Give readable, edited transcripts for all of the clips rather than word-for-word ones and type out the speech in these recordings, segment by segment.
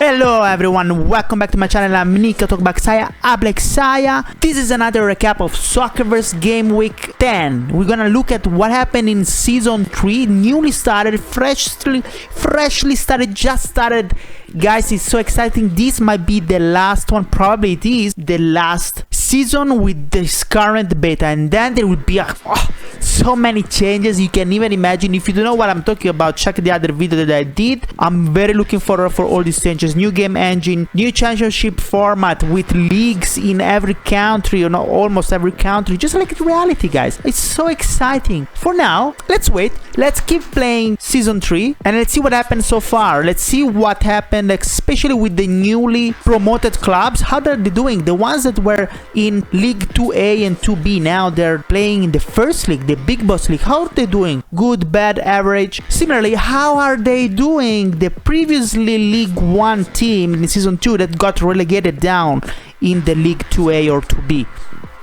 Hello everyone, welcome back to my channel. I'm Milik, talk about Xaya, Xaya. This is another recap of Soccerverse Game Week 10. We're gonna look at what happened in Season 3, newly started, freshly started, just started. Guys, it's so exciting. This might be the last one, probably it is the last season with this current beta, and then there will be so many changes you can even imagine. If you don't know what I'm talking about, check the other video that I did. I'm very looking forward for all these changes. New game engine, new championship format with leagues in every country, or not almost every country, just like reality, guys. It's so exciting. For now, let's wait. Let's keep playing Season 3 and let's see what happened so far. Let's see what happened, especially with the newly promoted clubs. How are they doing? The ones that were in League 2A and 2B, now they're playing in the first league, the Big Boss League. How are they doing? Good, bad, average? Similarly, how are they doing? The previously League 1 team in Season 2 that got relegated down in the League 2A or 2B.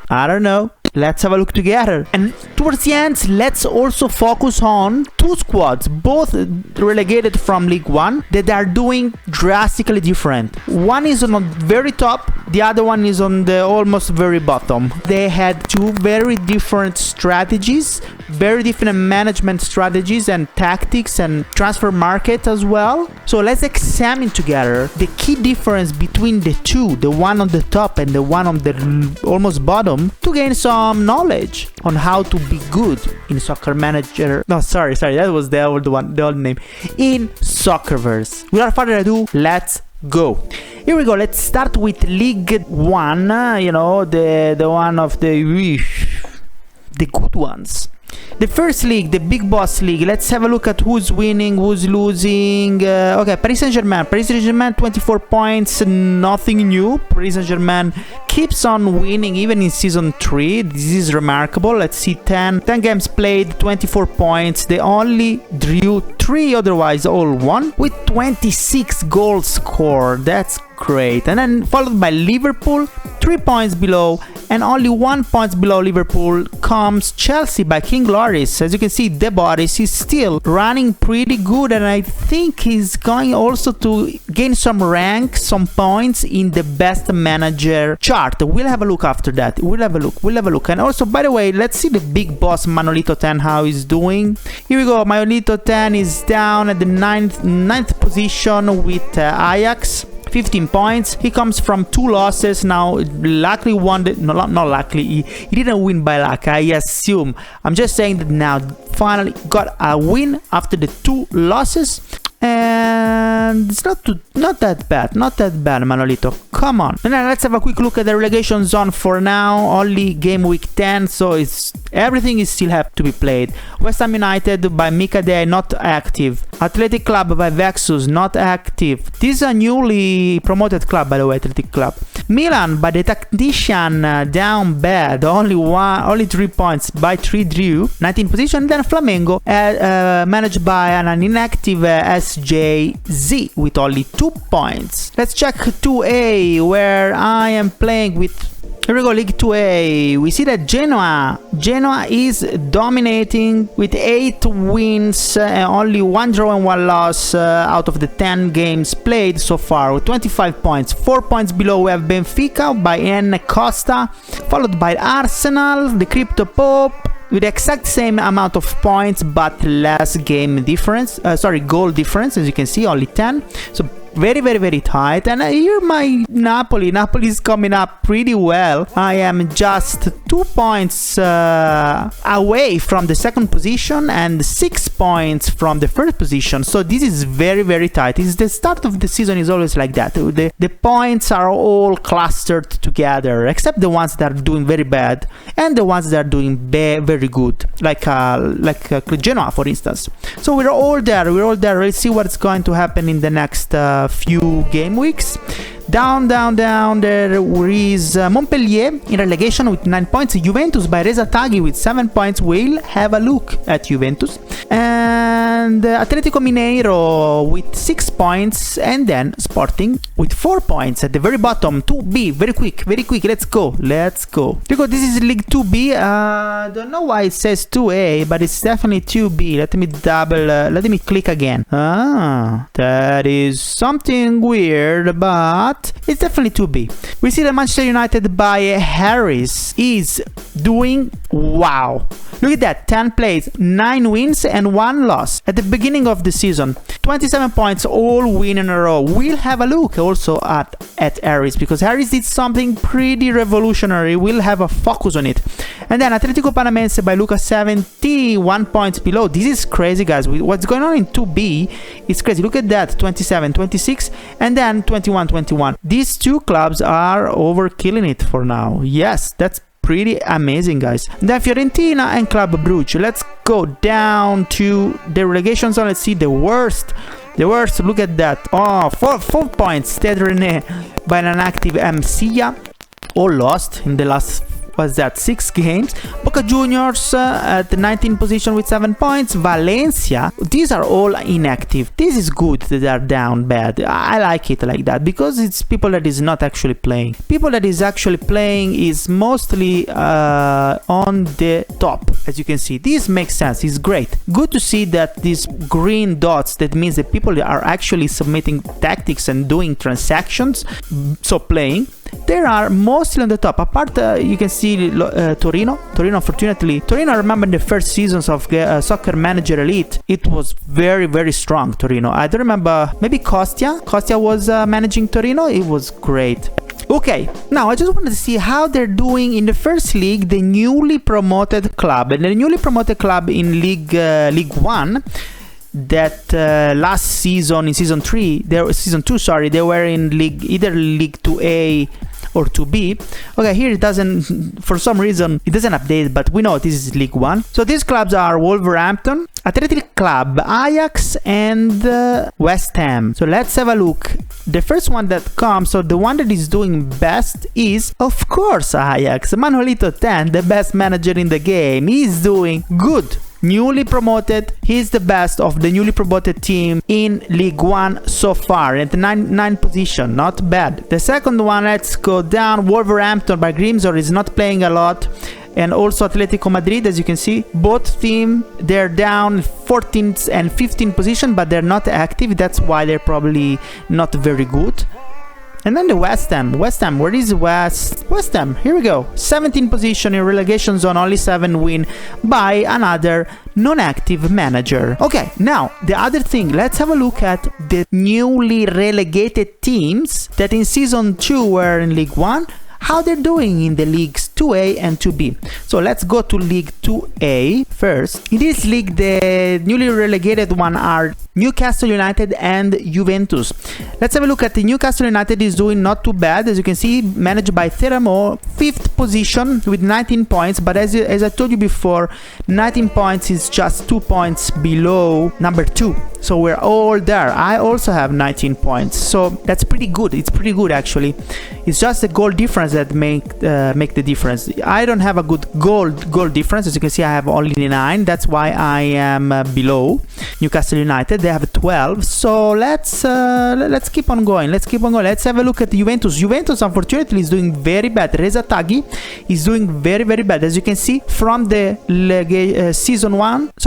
I don't know. Let's have a look together. And towards the end, let's also focus on two squads, both relegated from League 1, that are doing drastically different. One is on the very top, the other one is on the almost very bottom. They had two very different strategies, very different management strategies and tactics and transfer market as well. So let's examine together the key difference between the two, the one on the top and the one on the almost bottom, to gain some knowledge on how to be good in Soccer Manager. No, sorry, that was the old one, the old name. In Soccerverse. Without further ado, let's go. Here we go. Let's start with League 1. You know, the one of the good ones. The first league, the Big Boss League. Let's have a look at who's winning, who's losing. Okay, Paris Saint-Germain. 24 points, nothing new. Paris Saint-Germain keeps on winning even in Season 3. This is remarkable. Let's see, 10 games played, 24 points. They only drew 3, otherwise all won, with 26 goals scored. That's great. And then followed by Liverpool, 3 points below, and only 1 point below Liverpool comes Chelsea by King Loris. As you can see, De Boris is still running pretty good, and I think he's going also to gain some rank, some points in the best manager chart. We'll have a look after that. We'll have a look. And also, by the way, let's see the big boss Manolito 10 how he's doing. Here we go. Manolito 10 is down at the ninth position with Ajax. 15 points. He comes from 2 losses. Now, luckily won. Not luckily. He didn't win by luck, I assume. I'm just saying that now finally got a win after the 2 losses. And it's not that bad, Manolito. Come on. And then let's have a quick look at the relegation zone for now. Only game week 10, so everything is still have to be played. West Ham United by Mika Day, not active. Athletic Club by Vexus, not active. This is a newly promoted club, by the way, Athletic Club. Milan by the Tactician, down bad. Only 3 points by 3 drew. 19th position. Then Flamengo, managed by an inactive SJZ with only 2 points. Let's check 2A, where I am playing with. Here we go, League 2A. We see that Genoa is dominating with 8 wins, only 1 draw and 1 loss out of the 10 games played so far, with 25 points. 4 points below we have Benfica by N Costa, followed by Arsenal, the Crypto Pope, with the exact same amount of points but less goal difference, as you can see, only 10. So very tight. And here my Napoli is coming up pretty well. I am just 2 points away from the second position and 6 points from the first position, so this is very tight. It's the start of the season is always like that. The points are all clustered together, except the ones that are doing very bad and the ones that are doing very good, like Genoa, for instance. So we're all there. Let's see what's going to happen in the next few game weeks. Down, there is Montpellier in relegation with 9 points. Juventus by Reza Taghi with 7 points. We'll have a look at Juventus. And Atletico Mineiro with 6 points. And then Sporting with 4 points at the very bottom. 2B, very quick, let's go. Because this is League 2B. Don't know why it says 2A, but it's definitely 2B. Let me click again. That is something weird, but it's definitely 2B. We see that Manchester United by Harris is doing wow. Look at that, 10 plays, 9 wins and 1 loss at the beginning of the season. 27 points, all win in a row. We'll have a look also at Harris, because Harris did something pretty revolutionary. We'll have a focus on it. And then Atletico Paranaense by Luca 71 points below. This is crazy, guys. What's going on in 2B is crazy. Look at that, 27, 26, and then 21, 21. These two clubs are overkilling it for now. Yes, that's pretty amazing, guys. Then Fiorentina and Club Brugge. Let's go down to the relegation zone. Let's see the worst. Look at that. Oh, 4 points. Stade Rennais by an inactive Xaya. All lost in the last, was that 6 games. Boca Juniors at the 19th position with 7 points. Valencia, these are all inactive. This is good that they are down bad. I like it like that, because it's people that is not actually playing. People that is actually playing is mostly on the top, as you can see. This makes sense. It's great. Good to see that these green dots, that means that people are actually submitting tactics and doing transactions, so playing. They are mostly on the top. Apart, you can see Torino. Unfortunately, I remember the first seasons of Soccer Manager Elite. It was very, very strong, Torino. I don't remember. Maybe Kostia was managing Torino. It was great. Okay, now I just wanted to see how they're doing in the first league, the newly promoted club. And the newly promoted club in League 1, that last season, in season 2, they were in either League 2A or 2B. Okay, here it doesn't, for some reason it doesn't update, but we know this is League 1. So these clubs are Wolverhampton, Athletic Club, Ajax, and West Ham. So let's have a look. The first one that comes, so the one that is doing best is, of course, Ajax. Manuelito 10, the best manager in the game, he's doing good. Newly promoted, he's the best of the newly promoted team in League 1 so far, at the 9th position, not bad. The second one, let's go down. Wolverhampton by Grimsor is not playing a lot, and also Atletico Madrid, as you can see, both teams, they're down 14th and 15th position, but they're not active. That's why they're probably not very good. And then the West Ham, where is West Ham? Here we go, 17th position in relegation zone, only 7 win by another non-active manager. Okay, now the other thing, let's have a look at the newly relegated teams that in season 2 were in League 1, how they're doing in the leagues 2A and 2B. So let's go to League 2A first. In this league, the newly relegated one are Newcastle United and Juventus. Let's have a look at the Newcastle United. Is doing not too bad, as you can see, managed by Teramo, 5th position with 19 points, but as I told you before, 19 points is just 2 points below number 2. So we're all there. I also have 19 points, so that's pretty good. It's pretty good, actually. It's just the goal difference that make the difference. I don't have a good goal difference. As you can see, I have only 9. That's why I am below Newcastle United. They have 12. So let's keep on going. Let's have a look at Juventus. Juventus, unfortunately, is doing very bad. Reza Taghi is doing very, very bad. As you can see, from the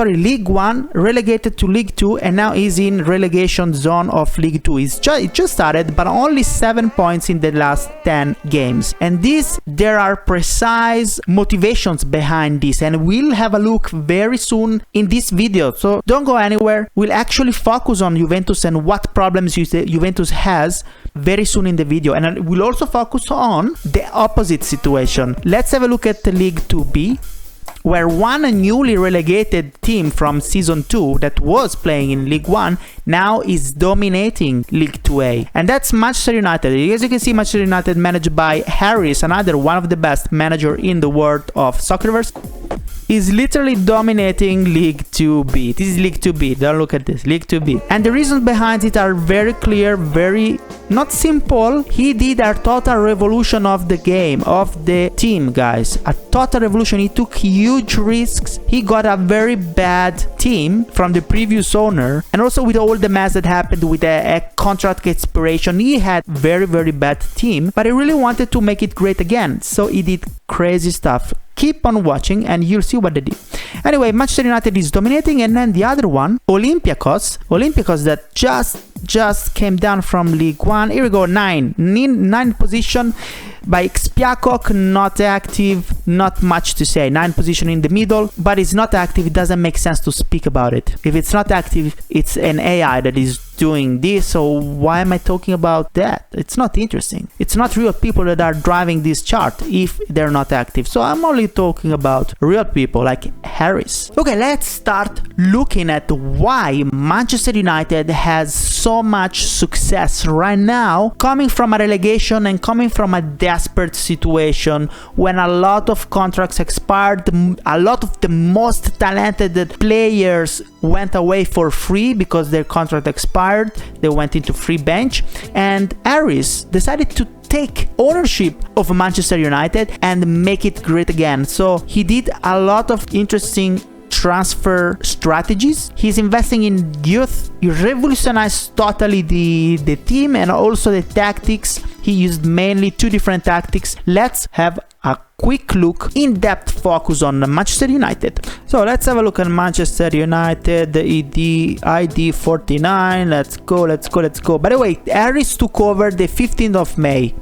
League 1 relegated to League 2, and now is in relegation zone of League 2. It just started, but only 7 points in the last 10 games. And there are precise motivations behind this, and we'll have a look very soon in this video. So don't go anywhere. We'll actually focus on Juventus and what problems Juventus has very soon in the video, and we'll also focus on the opposite situation. Let's have a look at the League 2B, where one newly relegated team from season 2 that was playing in League 1 now is dominating League 2A, and that's Manchester United. As you can see, Manchester United managed by Harris, another one of the best manager in the world of Soccerverse. is literally dominating League 2B. This is League 2B. Don't look at this. League 2B. And the reasons behind it are very clear, very not simple. He did a total revolution of the game, of the team, guys. A total revolution. He took huge risks. He got a very bad team from the previous owner, and also with all the mess that happened with a contract expiration, he had very, very bad team, but he really wanted to make it great again, so he did crazy stuff. Keep on watching and you'll see what they did. Anyway, Manchester United is dominating, and then the other one, Olympiacos that just came down from League 1. Here we go, 9 position by Xpiakok, not active, not much to say. 9 position in the middle, but it's not active. It doesn't make sense to speak about it. If it's not active, it's an AI that is doing this, so why am I talking about that? It's not interesting. It's not real people that are driving this chart if they're not active. So I'm only talking about real people like Harris. Okay, let's start looking at why Manchester United has so much success right now, coming from a relegation and coming from a desperate situation when a lot of contracts expired. A lot of the most talented players went away for free because their contract expired. They went into free bench, and Harris decided to take ownership of Manchester United and make it great again. So he did a lot of interesting transfer strategies. He's investing in youth. He revolutionized totally the team and also the tactics. He used mainly 2 different tactics. Let's have a quick look, in-depth focus on Manchester United. So let's have a look at Manchester United, the ID 49. Let's go. By the way, Harris took over the 15th of May.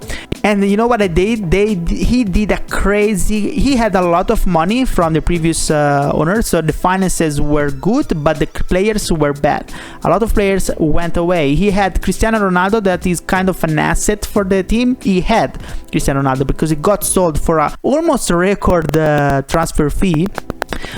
And you know what I did? He did a crazy... He had a lot of money from the previous owner, so the finances were good, but the players were bad. A lot of players went away. He had Cristiano Ronaldo, that is kind of an asset for the team. He had Cristiano Ronaldo because he got sold for a almost record transfer fee.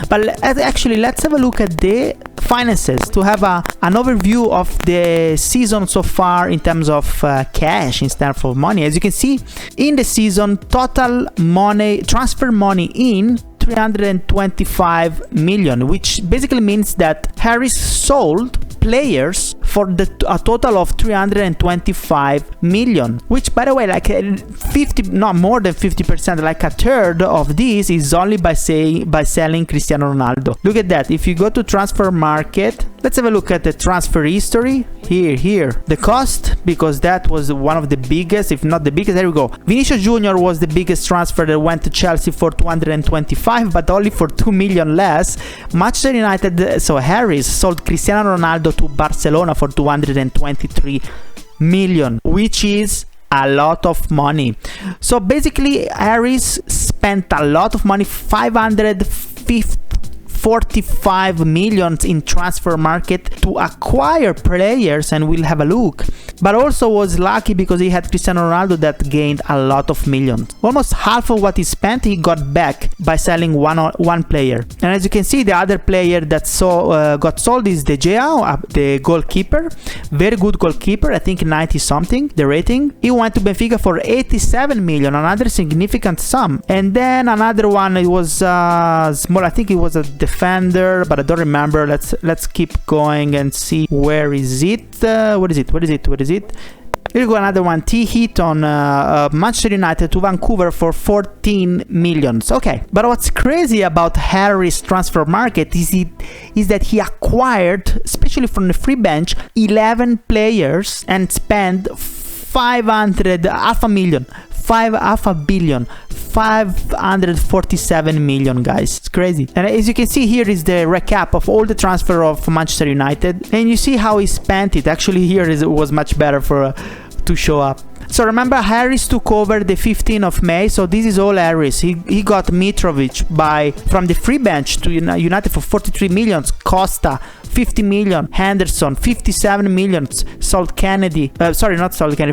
But actually, let's have a look at the finances to have an overview of the season so far in terms of cash instead of money. As you can see, in the season, total money, transfer money in 325 million, which basically means that Harris sold players for a total of 325 million, which, by the way, like 50, not more than 50%, like a third of this is only by selling Cristiano Ronaldo. Look at that. If you go to transfer market, let's have a look at the transfer history. Here the cost, because that was one of the biggest, if not the biggest. There we go. Vinicius Jr. was the biggest transfer that went to Chelsea for 225, but only for 2 million less. Manchester United, so Harris sold Cristiano Ronaldo to Barcelona for 223 million, which is a lot of money. So basically, Harris spent a lot of money, 545 million in transfer market to acquire players, and we'll have a look. But also was lucky because he had Cristiano Ronaldo that gained a lot of millions. Almost half of what he spent he got back by selling one player. And as you can see, the other player that got sold is the Xaya, the goalkeeper. Very good goalkeeper, I think 90 something the rating. He went to Benfica for 87 million, another significant sum. And then another one, it was small, I think it was a defender, but I don't remember. Let's keep going and see where is it. What is it? Here we go, another one. T-Hit on Manchester United to Vancouver for 14 million. Okay, but what's crazy about Harris transfer market is that he acquired, especially from the free bench, 11 players and spent 547 million, guys. It's crazy. And as you can see, here is the recap of all the transfer of Manchester United, and you see how he spent it. Actually, here it was much better to show up. So remember, Harris took over the 15th of May, so this is all Harris. He got Mitrovic from the free bench to United for 43 million, Costa 50 million, Henderson 57 million,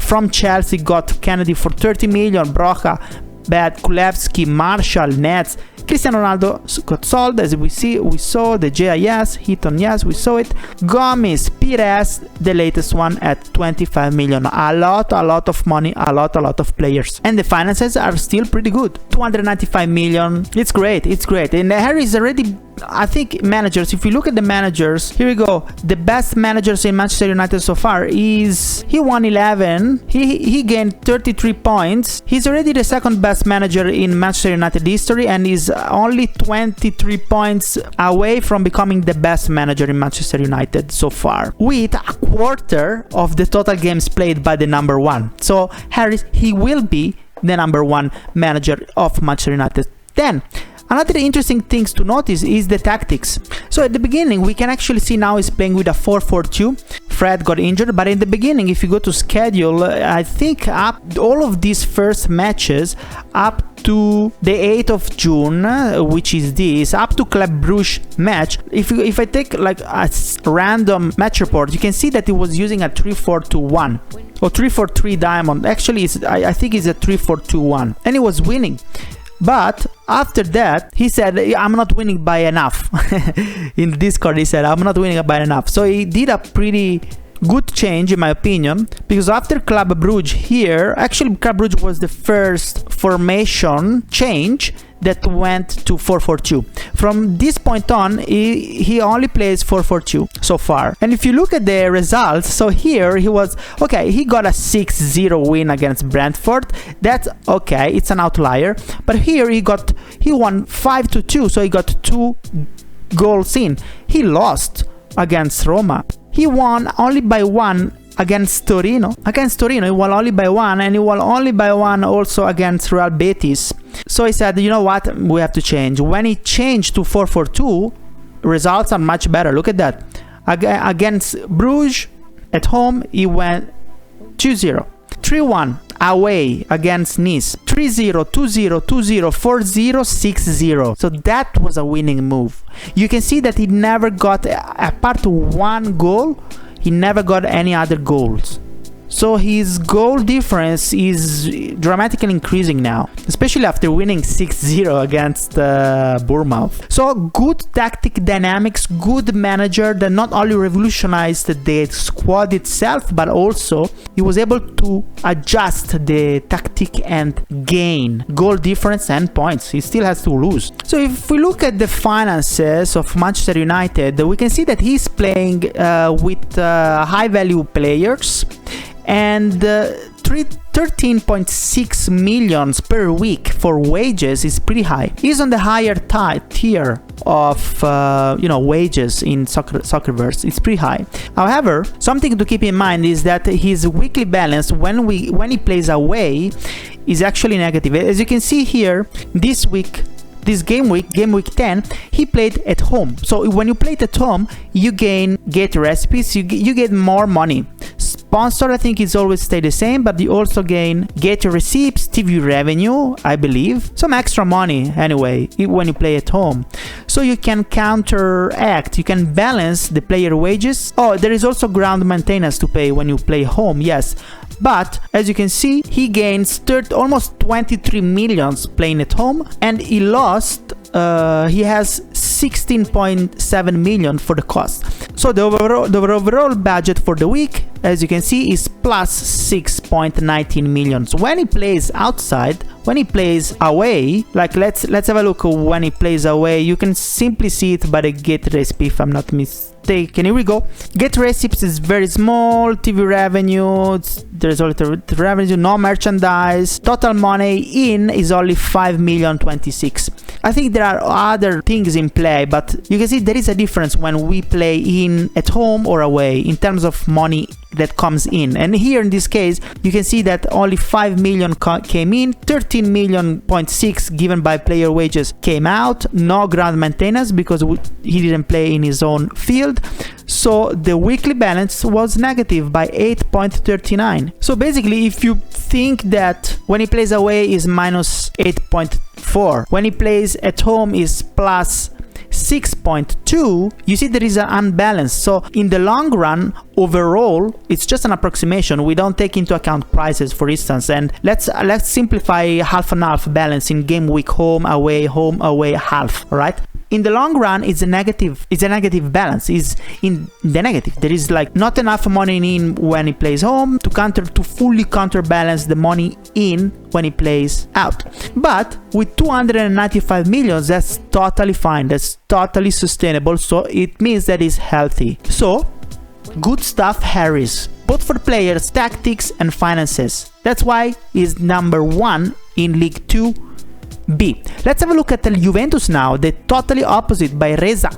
from Chelsea got Kennedy for 30 million, Broca bad. Kulevski, Marshall, Nets. Cristiano Ronaldo got sold, as we saw the Xaya, yes, Heaton, yes, we saw it. Gomes, Pires, the latest one at 25 million. A lot of money, a lot of players. And the finances are still pretty good. 295 million. It's great, it's great. And Harry is already, I think, managers. If you look at the managers, here we go. The best managers in Manchester United so far is, he won 11. He gained 33 points. He's already the second best manager in Manchester United history and is only 23 points away from becoming the best manager in Manchester United so far, with a quarter of the total games played by the number one. So Harris, he will be the number one manager of Manchester United. Then another interesting things to notice is the tactics. So at the beginning, we can actually see now he's playing with a 4-4-2. Fred got injured, but in the beginning, if you go to schedule, I think up all of these first matches up to the 8th of June, which is this, up to Club Brugge match. If I take like a random match report, you can see that he was using a 3-4-2-1 or 3-4-3 diamond. Actually, I think it's a 3-4-2-1, and he was winning. But after that, he said, I'm not winning by enough. In Discord, he said, I'm not winning by enough. So he did a pretty good change, in my opinion, because after Club Brugge here, actually Club Brugge was the first formation change that went to 4-4-2. From this point on, he only plays 4-4-2 so far. And if you look at the results, so here he was, okay, he got a 6-0 win against Brentford. That's okay, it's an outlier. But here he won 5-2, so he got 2 goals in. He lost against Roma. He won only by 1 against Torino. Against Torino, he won only by 1, and he won only by 1 also against Real Betis. So he said, you know what, we have to change. When he changed to 4-4-2, results are much better. Look at that. Against Bruges, at home, he went 2-0. 3-1 away against Nice. 3-0, 2-0, 2-0, 4-0, 6-0. So that was a winning move. You can see that he never got, apart one goal, he never got any other goals. So his goal difference is dramatically increasing now, especially after winning 6-0 against Bournemouth. So good tactic dynamics, good manager that not only revolutionized the squad itself, but also he was able to adjust the tactic and gain goal difference and points. He still has to lose. So if we look at the finances of Manchester United, we can see that he's playing with high value players, and 13.6 million per week for wages is pretty high. He's on the higher tier of wages in Soccerverse. It's pretty high. However, something to keep in mind is that his weekly balance when he plays away is actually negative. As you can see here, this game week 10, he played at home. So when you play at home, you get recipes, you get more money. Sponsor, I think, is always stay the same, but you also get receipts, TV revenue, I believe, some extra money anyway when you play at home. So you can counteract, you can balance the player wages. Oh, there is also ground maintenance to pay when you play home, yes. But as you can see, he gains almost 23 millions playing at home, and he lost. He has 16.7 million for the cost. So the overall budget for the week, as you can see, is plus 6.19 million. So when he plays outside, when he plays away, like let's have a look when he plays away. You can simply see it by the get recipe, if I'm not mistaken. Here we go. Get recipes is very small. TV revenue, there's only the revenue, no merchandise. Total money in is only 5,026,000. I think there are other things in play, but you can see there is a difference when we play in at home or away in terms of money that comes in. And here in this case, you can see that only 5 million came in, 13.6 million given by player wages came out, no ground maintenance because he didn't play in his own field. So the weekly balance was negative by 8.39. So basically, if you think that when he plays away is minus 8.4, when he plays at home is plus 6.2, you see there is an unbalance. So in the long run, overall, it's just an approximation. We don't take into account prices, for instance. And let's simplify half and half balance in game week, home, away, half, all right? In the long run, it's a negative balance. It's in the negative. There is like not enough money in when he plays home to fully counterbalance the money in when he plays out. But with 295 million, that's totally fine. That's totally sustainable. So it means that it's healthy. So good stuff, Harris, both for players, tactics, and finances. That's why he's number 1 in League 2B. Let's have a look at the Juventus now, the totally opposite by Reza.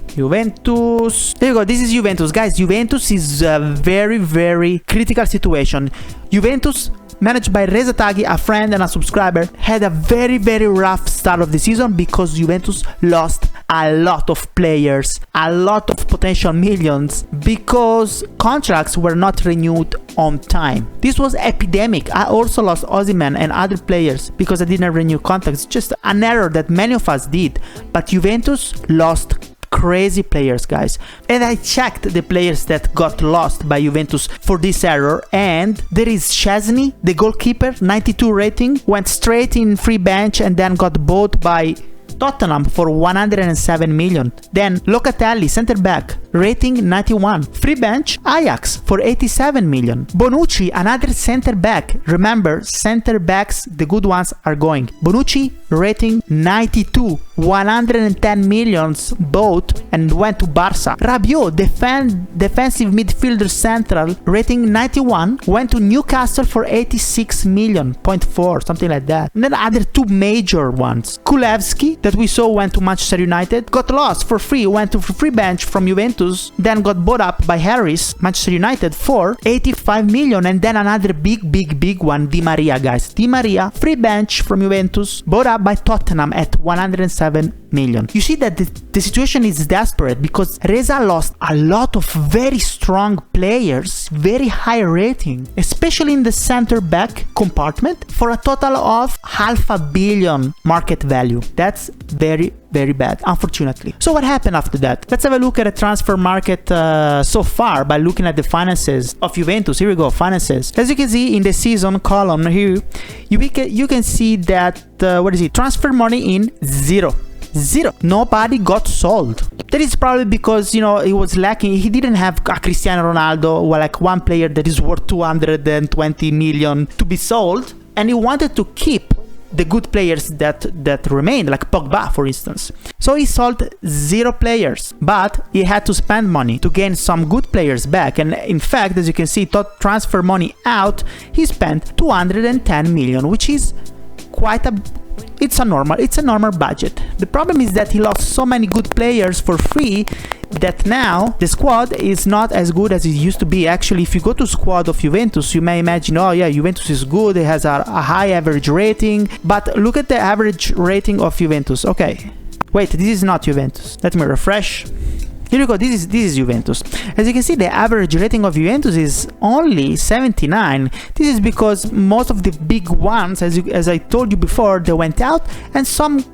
Juventus, there you go. This is Juventus, guys. Juventus is a very, very critical situation. Juventus, managed by Reza Taghi, a friend and a subscriber, had a very, very rough start of the season because Juventus lost a lot of players, a lot of potential millions, because contracts were not renewed on time. This was epidemic. I also lost Osimhen and other players because I didn't renew contracts. Just an error that many of us did. But Juventus lost crazy players, guys. And I checked the players that got lost by Juventus for this error, and there is Szczesny, the goalkeeper, 92 rating, went straight in free bench and then got bought by Tottenham for 107 million. Then Locatelli, center back, rating 91, free bench, Ajax for 87 million. Bonucci, another center back. Remember, center backs, the good ones are going. Bonucci, rating 92, 110 millions bought and went to Barca. Rabiot, defensive midfielder central, rating 91, went to Newcastle for 86 million, 0.4, something like that. And then other two major ones. Kulevski, that we saw went to Manchester United, got lost for free, went to free bench from Juventus, then got bought up by Harris, Manchester United, for 85 million. And then another big one, Di Maria, guys. Di Maria, free bench from Juventus, bought up by Tottenham at 107 million. You see that the situation is desperate because Reza lost a lot of very strong players, very high rating, especially in the center back compartment, for a total of $500 million market value. That's very, very bad, unfortunately. So what happened after that? Let's have a look at the transfer market so far by looking at the finances of Juventus. Here we go, finances. As you can see in the season column here, you can see that transfer money in zero. Nobody got sold. That is probably because, he was lacking. He didn't have a Cristiano Ronaldo, or like one player that is worth 220 million to be sold, and he wanted to keep the good players that remained, like Pogba, for instance. So he sold 0 players, but he had to spend money to gain some good players back. And in fact, as you can see, transfer money out, he spent 210 million, which is quite it's a normal budget. The problem is that he lost so many good players for free that now the squad is not as good as it used to be. Actually, if you go to squad of Juventus, you may imagine, oh yeah, Juventus is good, it has a high average rating, but look at the average rating of Juventus. Okay, wait, this is not Juventus. Let me refresh. Here you go, this is Juventus. As you can see, the average rating of Juventus is only 79. This is because most of the big ones, as I told you before, they went out, and some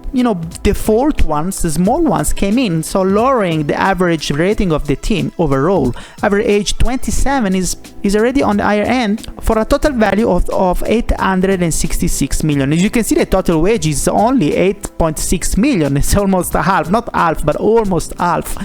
default ones, the small ones, came in, so lowering the average rating of the team overall. Average age 27 is already on the higher end for a total value of 866 million. As you can see, the total wage is only 8.6 million. It's almost a half, not half, but almost half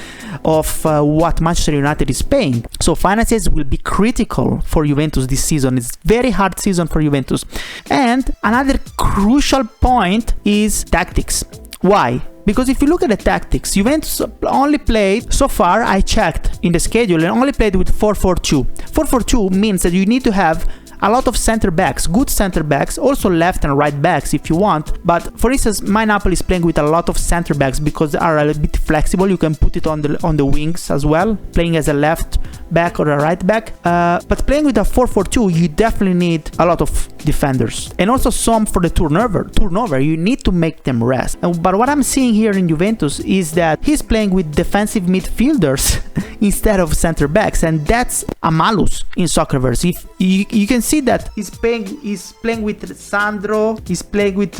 of what Manchester United is paying. So finances will be critical for Juventus this season. It's very hard season for Juventus. And another crucial point is tactics. Why? Because if you look at the tactics, Juventus only played, so far I checked in the schedule, and only played with 4-4-2. 4-4-2 means that you need to have a lot of center backs, good center backs, also left and right backs if you want. But for instance, my Napoli is playing with a lot of center backs because they are a little bit flexible. You can put it on the wings as well, playing as a left back or a right back. But playing with a 4-4-2, you definitely need a lot of defenders, and also some for the turnover. You need to make them rest. But what I'm seeing here in Juventus is that he's playing with defensive midfielders instead of center backs, and that's a malus in Soccerverse. If you can see see that he's playing with Sandro, he's playing with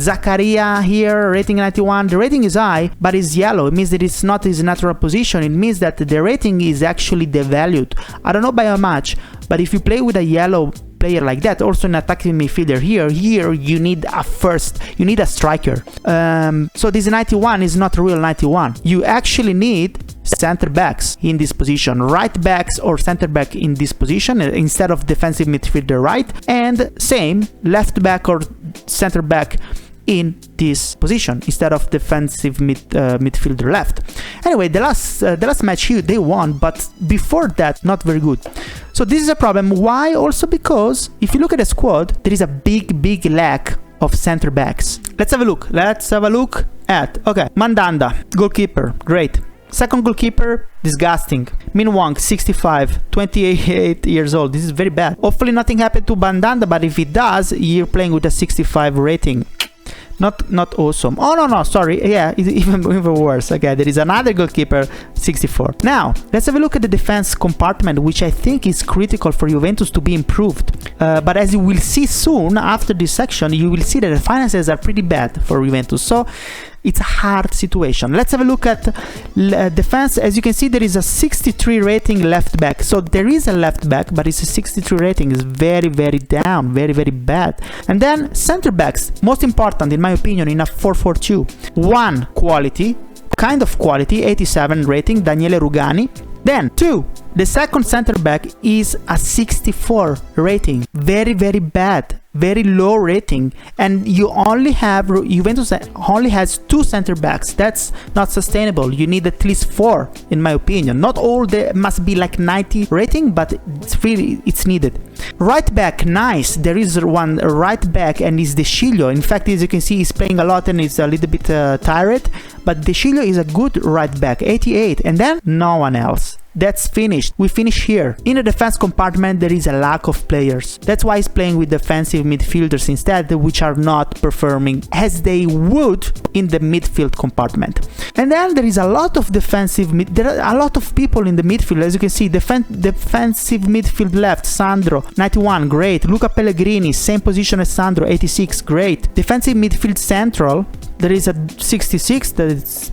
Zakaria here, rating 91. The rating is high, but it's yellow. It means that it's not his natural position. It means that the rating is actually devalued. I don't know by how much, but if you play with a yellow player like that, also an attacking midfielder here you need a striker. So this 91 is not a real 91. You actually need center backs in this position, right backs or center back in this position instead of defensive midfielder right, and same left back or center back in this position instead of defensive midfielder left. Anyway, the last match here they won, but before that not very good. So this is a problem. Why? Also because if you look at the squad, there is a big lack of center backs. Let's have a look at, okay, Mandanda, goalkeeper, great. Second goalkeeper, disgusting. Min Wang, 65, 28 years old. This is very bad. Hopefully nothing happened to Mandanda, but if it does, you're playing with a 65 rating. Not awesome. Oh no, sorry. Yeah, it's even worse. Okay, there is another goalkeeper, 64. Now let's have a look at the defense compartment, which I think is critical for Juventus to be improved. But as you will see soon after this section, you will see that the finances are pretty bad for Juventus. So it's a hard situation. Let's have a look at defense. As you can see, there is a 63 rating left back. So there is a left back, but it's a 63 rating. It's very down, very bad. And then center backs, most important in my opinion, in a 4-4-2. One, quality, kind of quality, 87 rating, Daniele Rugani. Then two, the second center back is a 64 rating. Very bad, very low rating, and Juventus only has two center backs. That's not sustainable. You need at least 4 in my opinion. Not all they must be like 90 rating, but it's needed. Right back, nice. There is one right back, and it's De Sciglio. In fact, as you can see, he's playing a lot and he's a little bit tired, but De Sciglio is a good right back, 88, and then no one else. That's finished. We finish here. In the defense compartment, there is a lack of players. That's why he's playing with defensive midfielders instead, which are not performing as they would in the midfield compartment. And then there is a lot of there are a lot of people in the midfield. As you can see, defensive midfield left, Sandro, 91, great. Luca Pellegrini, same position as Sandro, 86, great. Defensive midfield central, there is a 66,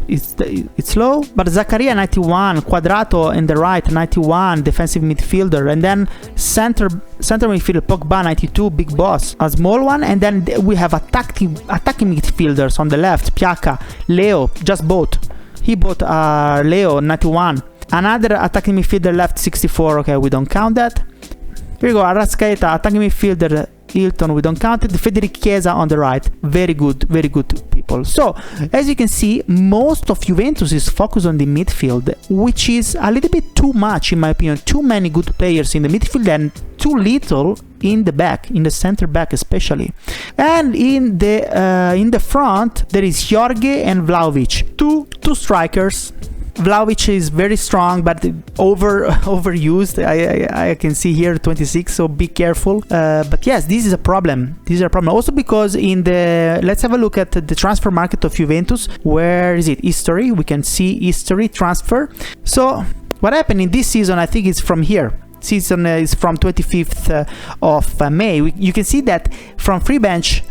it's low, but Zakaria 91, Quadrato in the right 91, defensive midfielder, and then center midfielder Pogba 92, big boss, a small one, and then we have attacking midfielders on the left, Piaka, Leo, just bought. He bought Leo 91, another attacking midfielder left 64. Okay, we don't count that. Here we go, Arrascaeta, attacking midfielder Hilton, we don't count it. Federic Chiesa on the right, very good people. So as you can see, most of Juventus is focused on the midfield, which is a little bit too much in my opinion. Too many good players in the midfield and too little in the back, in the center back especially. And in the front there is Jorge and Vlahovic, two strikers. Vlahovic is very strong, but overused. I can see here 26, so be careful. But yes, this is a problem. Also because let's have a look at the transfer market of Juventus. Where is it? History. We can see history transfer. So what happened in this season? I think it's from here. Season is from 25th of May. You can see that from free bench,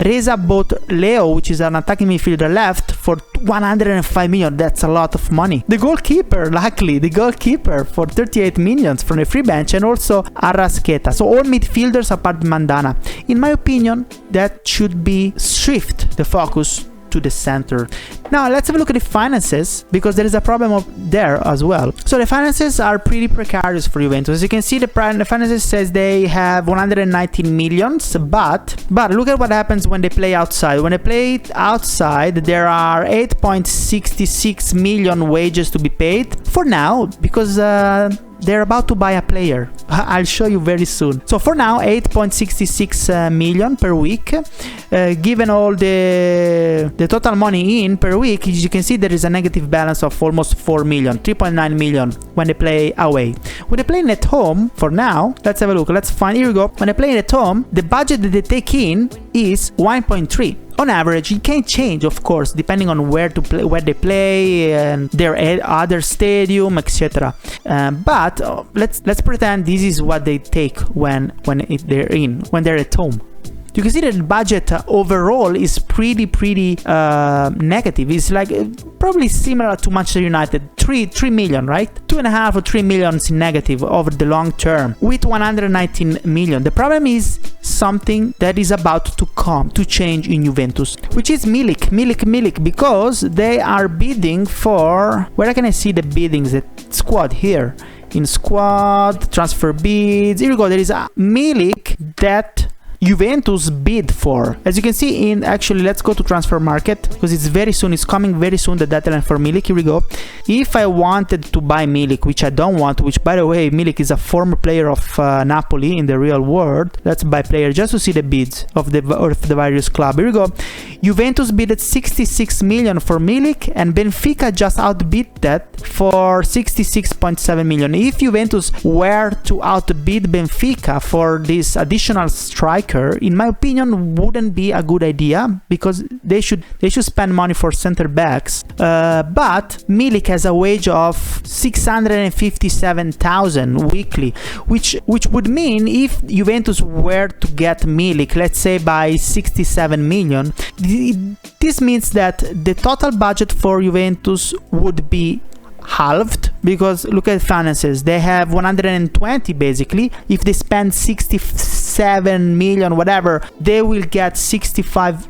Reza bought Leo, which is an attacking midfielder left, for 105 million. That's a lot of money. The goalkeeper, luckily, for 38 million from the free bench, and also Arrascaeta. So all midfielders apart Mandanda. In my opinion, that should be shift the focus to the center. Now let's have a look at the finances, because there is a problem there as well. So the finances are pretty precarious for Juventus. As you can see, the finances says they have 119 millions, but look at what happens when they play outside. When they play outside, there are 8.66 million wages to be paid for now, because they're about to buy a player. I'll show you very soon. So for now, 8.66 million per week. Given all the total money in per week, as you can see, there is a negative balance of almost 4 million, 3.9 million when they play away. When they play at home, for now, let's have a look. Let's find, here we go. When they play at home, the budget that they take in is 1.3. on average. It can change, of course, depending on where they play and their other stadium, etc. But let's pretend this is what they take when they're at home. You can see that the budget overall is pretty negative. It's like probably similar to Manchester United, 3 million, right? 2.5 or 3 million in negative over the long term with 119 million. The problem is something that is about to change in Juventus, which is Milik, because they are bidding for, where can I see the biddings? The squad here. In squad, transfer bids, here we go. There is a Milik that Juventus bid for. As you can see actually, let's go to transfer market because it's coming very soon, the deadline for Milik. Here we go. If I wanted to buy Milik, which I don't want, which by the way, Milik is a former player of Napoli in the real world. Let's buy player just to see the bids of the various clubs. Here we go. Juventus bid 66 million for Milik and Benfica just outbid that for 66.7 million. If Juventus were to outbid Benfica for this additional striker, in my opinion, wouldn't be a good idea because they should spend money for center backs. But Milik has a wage of 657,000 weekly, which would mean if Juventus were to get Milik, let's say by 67 million, this means that the total budget for Juventus would be halved, because look at finances, they have 120 basically. If they spend 67 million whatever, they will get 65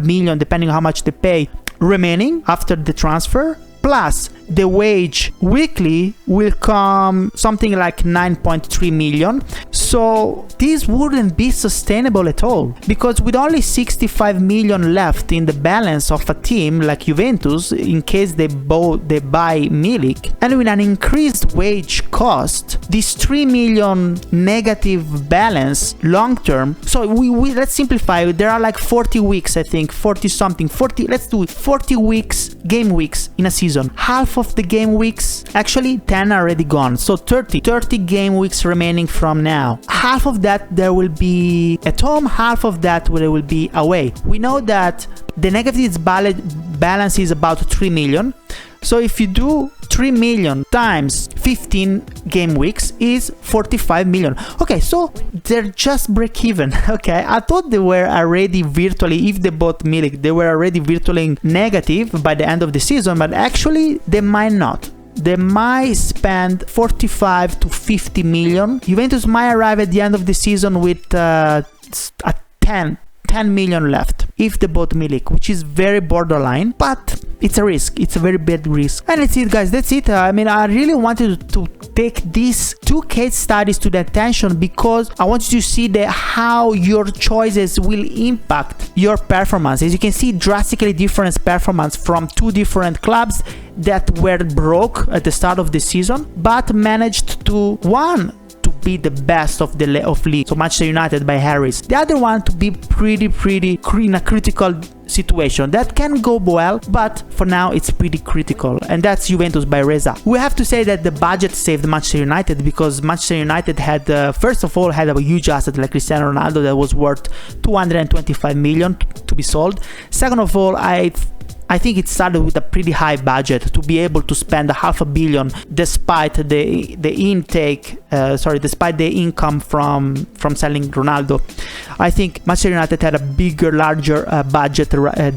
million depending on how much they pay remaining after the transfer, plus the wage weekly will come something like 9.3 million. So this wouldn't be sustainable at all, because with only 65 million left in the balance of a team like Juventus, in case they buy Milik, and with an increased wage cost, this 3 million negative balance long term. So let's simplify. There are like 40 weeks, I think, 40 something, 40. Let's do it. 40 weeks, game weeks in a season. Half of the game weeks, actually 10 are already gone, so 30 game weeks remaining from now. Half of that there will be at home, half of that will be away. We know that the negative balance is about 3 million. So if you do 3 million times 15 game weeks is 45 million. Okay, so they're just break even. Okay, I thought they were already virtually, if they bought Milik, they were already virtually negative by the end of the season, but actually they might not. They might spend 45 to 50 million. Juventus might arrive at the end of the season with a 10 million left if they bought Milik, which is very borderline, but it's a risk. It's a very bad risk. And that's it, guys. That's it. I mean, I really wanted to take these two case studies to the attention because I want you to see how your choices will impact your performance. As you can see, drastically different performance from two different clubs that were broke at the start of the season, but managed to be the best of league. So Manchester United by Harris. The other one to be pretty in a critical situation that can go well, but for now it's pretty critical, and that's Juventus by Reza. We have to say that the budget saved Manchester United because Manchester United had first of all had a huge asset like Cristiano Ronaldo that was worth 225 million to be sold. Second of all, I think it started with a pretty high budget to be able to spend $500 million despite the income from selling Ronaldo. I think Manchester United had a larger budget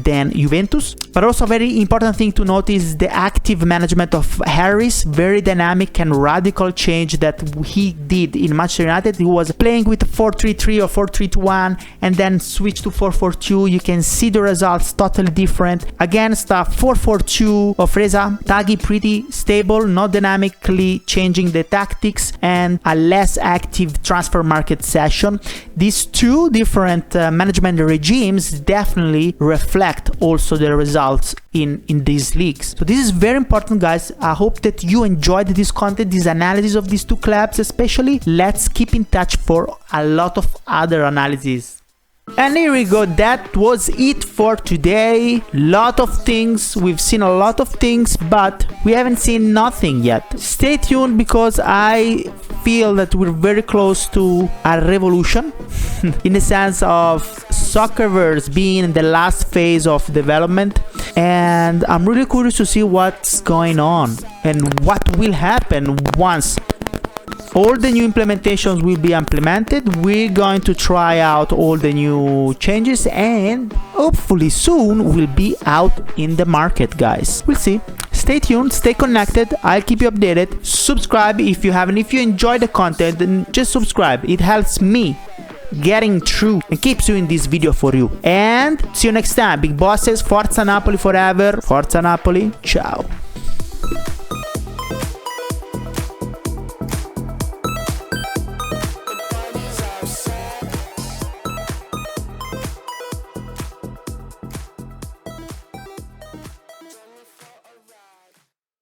than Juventus. But also a very important thing to note is the active management of Harris, very dynamic and radical change that he did in Manchester United. He was playing with 4-3-3 or 4-3-1 and then switched to 4-4-2. You can see the results totally different. Against 4-4-2 of Reza, Taghi pretty stable, not dynamically changing the tactics, and a less active transfer market session. These two different management regimes definitely reflect also the results in these leagues. So this is very important, guys. I hope that you enjoyed this content, this analysis of these two clubs especially. Let's keep in touch for a lot of other analyses. And here we go, that was it for today. Lot of things, we've seen a lot of things, but we haven't seen nothing yet. Stay tuned because I feel that we're very close to a revolution in the sense of Soccerverse being in the last phase of development, and I'm really curious to see what's going on and what will happen once all the new implementations will be implemented. We're going to try out all the new changes, and hopefully soon will be out in the market, guys. We'll see. Stay tuned, stay connected, I'll keep you updated. Subscribe if you haven't. If you enjoy the content, then just subscribe. It helps me getting through and keeps doing this video for you. And see you next time. Big bosses, Forza Napoli forever. Forza Napoli. Ciao.